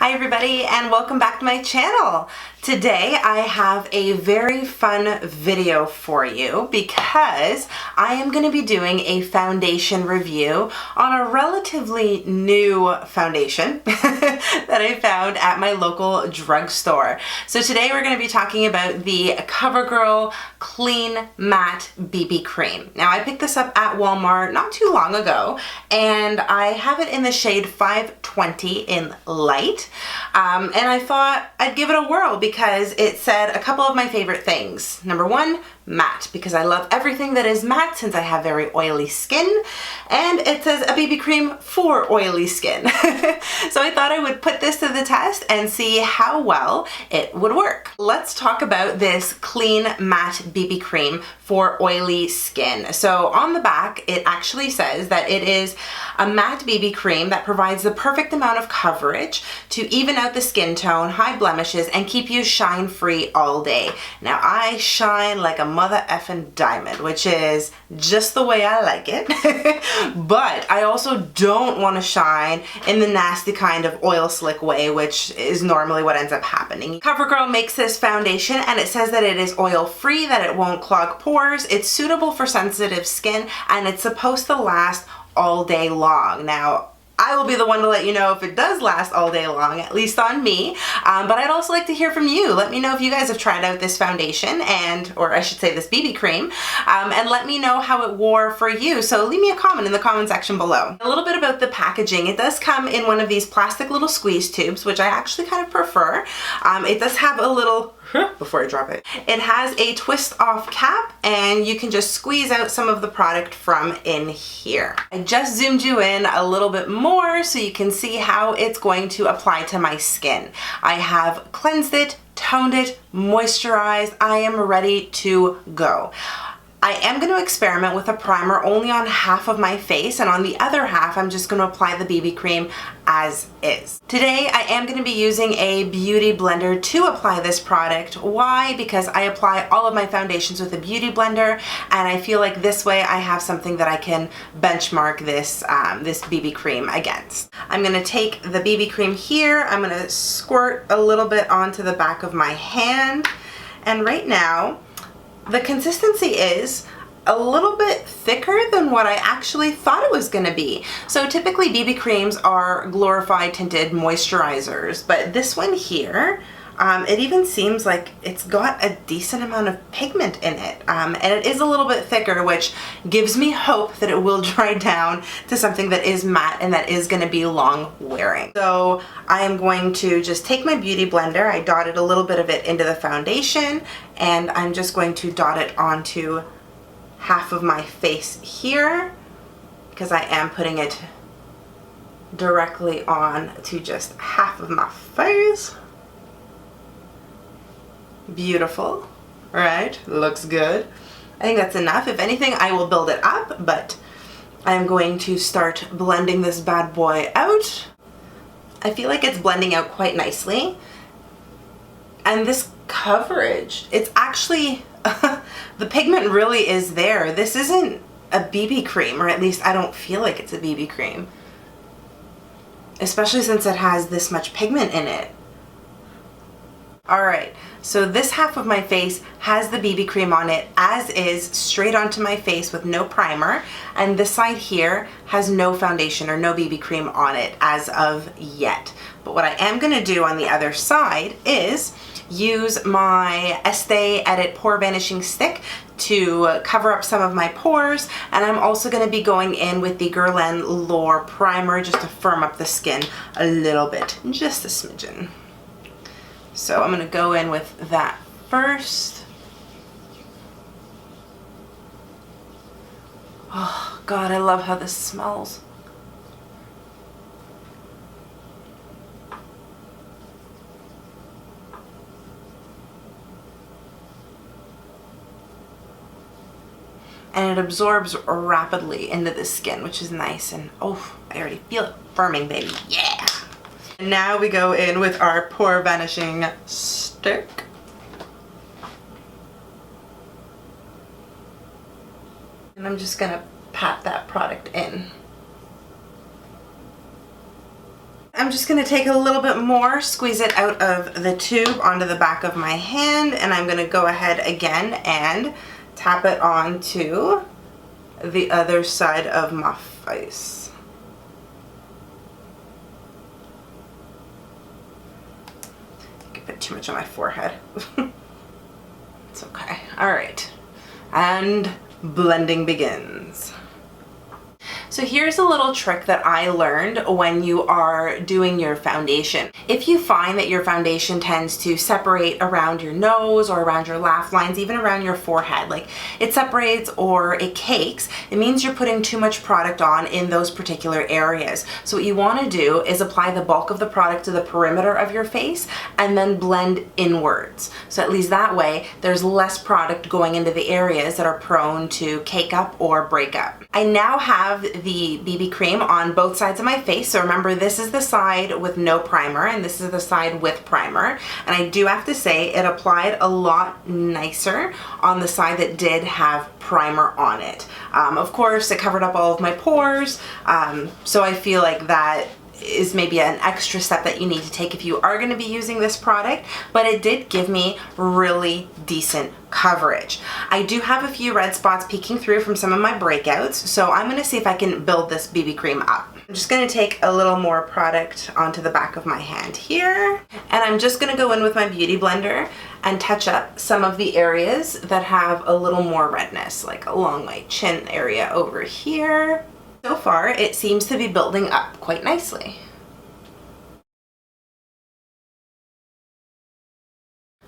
Hi everybody and welcome back to my channel. Today I have a very fun video for you because I am going to be doing a foundation review on a relatively new foundation that I found at my local drugstore. So today we're going to be talking about the Covergirl Clean Matte BB Cream. Now I picked this up at Walmart not too long ago and I have it in the shade 520 in light. And I thought I'd give it a whirl because it said a couple of my favorite things. Number one, matte, because I love everything that is matte since I have very oily skin. And it says a BB cream for oily skin. So I thought I would put this to the test and see how well it would work. Let's talk about this clean matte BB cream for oily skin. So on the back, it actually says that it is a matte BB cream that provides the perfect amount of coverage to even out the skin tone, hide blemishes, and keep you shine free all day. Now I shine like a mother effing diamond, which is just the way I like it. But I also don't want to shine in the nasty kind of oil slick way, which is normally what ends up happening. Covergirl makes this foundation and it says that it is oil free, that it won't clog pores, it's suitable for sensitive skin, and it's supposed to last all day long. Now, I will be the one to let you know if it does last all day long, at least on me. But I'd also like to hear from you. Let me know if you guys have tried out this foundation or I should say this BB cream, and let me know how it wore for you. So leave me a comment in the comment section below. A little bit about the packaging. It does come in one of these plastic little squeeze tubes, which I actually kind of prefer. It does have a little before I drop it. It has a twist off cap and you can just squeeze out some of the product from in here. I just zoomed you in a little bit more so you can see how it's going to apply to my skin. I have cleansed it, toned it, moisturized. I am ready to go. I am going to experiment with a primer only on half of my face, and on the other half I'm just going to apply the BB cream as is. Today I am going to be using a beauty blender to apply this product. Why? Because I apply all of my foundations with a beauty blender and I feel like this way I have something that I can benchmark this BB cream against. I'm going to take the BB cream here, I'm going to squirt a little bit onto the back of my hand, and right now the consistency is a little bit thicker than what I actually thought it was going to be. So typically BB creams are glorified tinted moisturizers, but this one here, it even seems like it's got a decent amount of pigment in it, and it is a little bit thicker, which gives me hope that it will dry down to something that is matte and that is going to be long wearing. So I am going to just take my beauty blender, I dotted a little bit of it into the foundation, and I'm just going to dot it onto half of my face here because I am putting it directly on to just half of my face. Beautiful, right? Looks good. I think that's enough. If anything, I will build it up, but I'm going to start blending this bad boy out. I feel like it's blending out quite nicely. And this coverage, it's actually, the pigment really is there. This isn't a BB cream, or at least I don't feel like it's a BB cream. Especially since it has this much pigment in it. Alright, so this half of my face has the BB cream on it as is, straight onto my face with no primer, and this side here has no foundation or no BB cream on it as of yet. But what I am going to do on the other side is use my Estee Edit Pore Vanishing Stick to cover up some of my pores, and I'm also going to be going in with the Guerlain Lore Primer just to firm up the skin a little bit, just a smidgen. So I'm going to go in with that first. Oh God, I love how this smells. And it absorbs rapidly into the skin, which is nice, and oh, I already feel it firming, baby. Yeah! And now we go in with our Pore Vanishing Stick. And I'm just gonna pat that product in. I'm just going to take a little bit more, squeeze it out of the tube onto the back of my hand, and I'm going to go ahead again and tap it onto the other side of my face. I could put too much on my forehead. It's okay. Alright. And blending begins. So here's a little trick that I learned when you are doing your foundation. If you find that your foundation tends to separate around your nose or around your laugh lines, even around your forehead, like it separates or it cakes, it means you're putting too much product on in those particular areas. So what you want to do is apply the bulk of the product to the perimeter of your face and then blend inwards. So at least that way there's less product going into the areas that are prone to cake up or break up. I now have the BB cream on both sides of my face. So remember, this is the side with no primer and this is the side with primer. And I do have to say it applied a lot nicer on the side that did have primer on it. Of course, it covered up all of my pores. So I feel like that is maybe an extra step that you need to take if you are going to be using this product, but it did give me really decent coverage. I do have a few red spots peeking through from some of my breakouts, so I'm going to see if I can build this BB cream up. I'm just going to take a little more product onto the back of my hand here, and I'm just going to go in with my beauty blender and touch up some of the areas that have a little more redness, like along my chin area over here. So far, it seems to be building up quite nicely.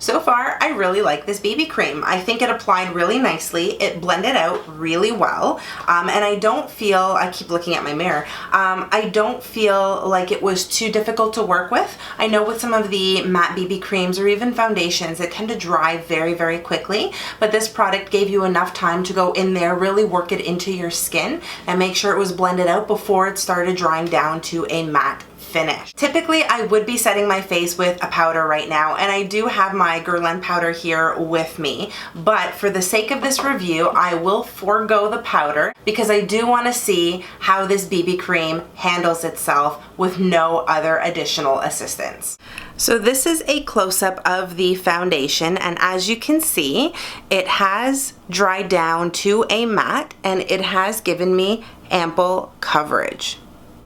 So far, I really like this BB cream. I think it applied really nicely. It blended out really well. And I don't feel, I keep looking at my mirror, I don't feel like it was too difficult to work with. I know with some of the matte BB creams or even foundations, it tend to dry very, very quickly. But this product gave you enough time to go in there, really work it into your skin and make sure it was blended out before it started drying down to a matte finish. Typically, I would be setting my face with a powder right now, and I do have my Guerlain powder here with me, but for the sake of this review, I will forego the powder because I do want to see how this BB cream handles itself with no other additional assistance. So this is a close-up of the foundation, and as you can see, it has dried down to a matte and it has given me ample coverage.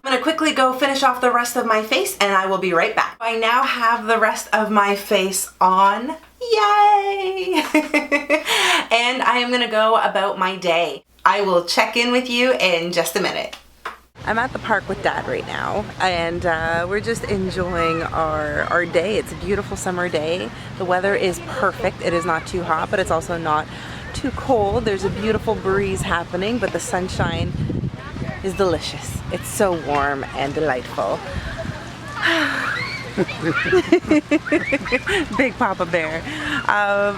I'm gonna quickly go finish off the rest of my face and I will be right back. I now have the rest of my face on. Yay! And I am gonna go about my day. I will check in with you in just a minute. I'm at the park with Dad right now, and we're just enjoying our day. It's a beautiful summer day. The weather is perfect. It is not too hot, but it's also not too cold. There's a beautiful breeze happening, but the sunshine is delicious. It's so warm and delightful. Big Papa Bear.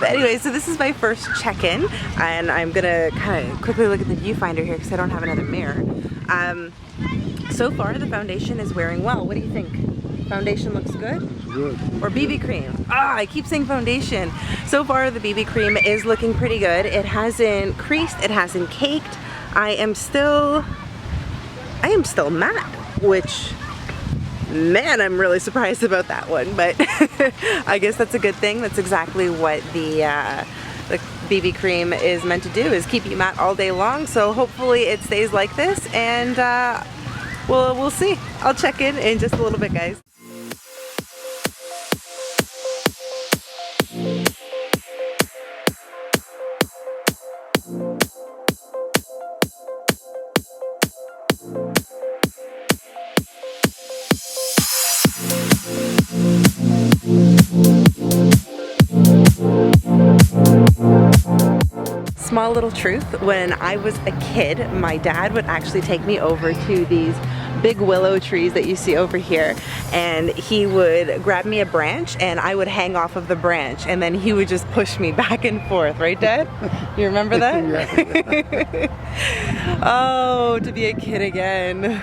Anyway, so this is my first check-in, and I'm gonna kind of quickly look at the viewfinder here because I don't have another mirror. So far, the foundation is wearing well. What do you think? Foundation looks good? Good. Or BB cream? I keep saying foundation. So far, the BB cream is looking pretty good. It hasn't creased, it hasn't caked. I am still matte, which, man, I'm really surprised about that one, but I guess that's a good thing. That's exactly what the BB cream is meant to do, is keep you matte all day long. So hopefully it stays like this, and we'll see. I'll check in just a little bit, guys. Small little truth, when I was a kid, my dad would actually take me over to these big willow trees that you see over here, and he would grab me a branch and I would hang off of the branch, and then he would just push me back and forth, right, Dad? You remember that? Yeah. Oh, to be a kid again.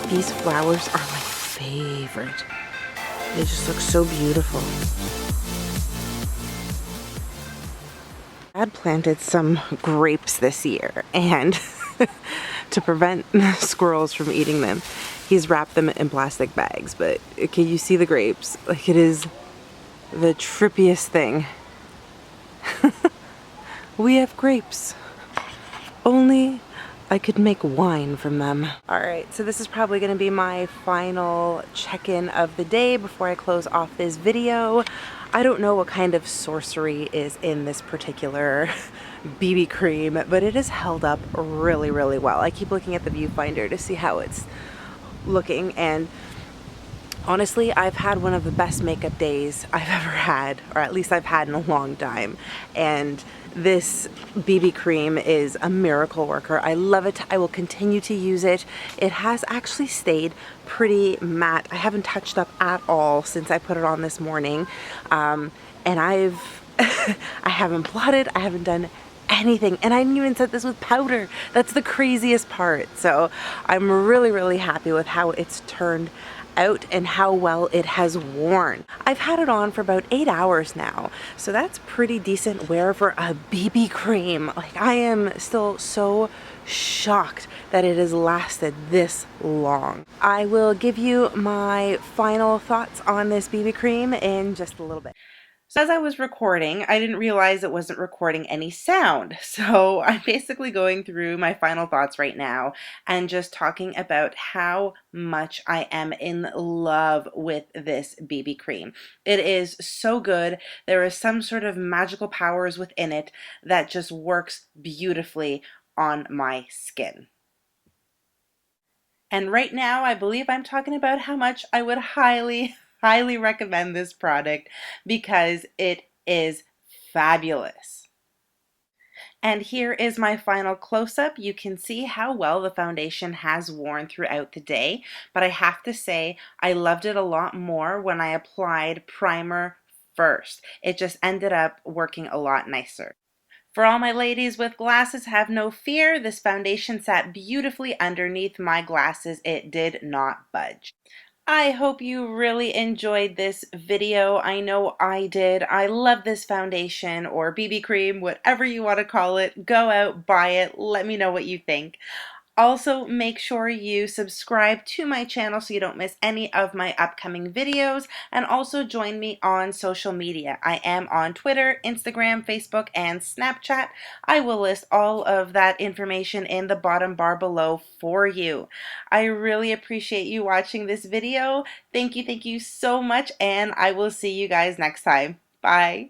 These flowers are my favorite. They just look so beautiful. Dad planted some grapes this year, and to prevent squirrels from eating them, he's wrapped them in plastic bags. But can you see the grapes? Like, it is the trippiest thing. We have grapes. Only I could make wine from them. All right, so this is probably gonna be my final check-in of the day before I close off this video. I don't know what kind of sorcery is in this particular BB cream, but it has held up really, really well. I keep looking at the viewfinder to see how it's looking, and honestly, I've had one of the best makeup days I've ever had, or at least I've had in a long time. And this BB cream is a miracle worker. I love it. I will continue to use it. It has actually stayed pretty matte. I haven't touched up at all since I put it on this morning. And I haven't blotted. I haven't done anything, and I didn't even set this with powder. That's the craziest part. So I'm really, really happy with how it's turned out and how well it has worn. I've had it on for about 8 hours now, so that's pretty decent wear for a BB cream. Like, I am still so shocked that it has lasted this long. I will give you my final thoughts on this BB cream in just a little bit. So as I was recording, I didn't realize it wasn't recording any sound. So I'm basically going through my final thoughts right now and just talking about how much I am in love with this BB cream. It is so good. There is some sort of magical powers within it that just works beautifully on my skin. And right now, I believe I'm talking about how much I would highly recommend this product because it is fabulous. And here is my final close-up. You can see how well the foundation has worn throughout the day, but I have to say I loved it a lot more when I applied primer first. It just ended up working a lot nicer. For all my ladies with glasses, have no fear. This foundation sat beautifully underneath my glasses. It did not budge. I hope you really enjoyed this video. I know I did. I love this foundation or BB cream, whatever you want to call it. Go out, buy it. Let me know what you think. Also, make sure you subscribe to my channel so you don't miss any of my upcoming videos, and also join me on social media. I am on Twitter, Instagram, Facebook, and Snapchat. I will list all of that information in the bottom bar below for you. I really appreciate you watching this video. Thank you so much, and I will see you guys next time. Bye.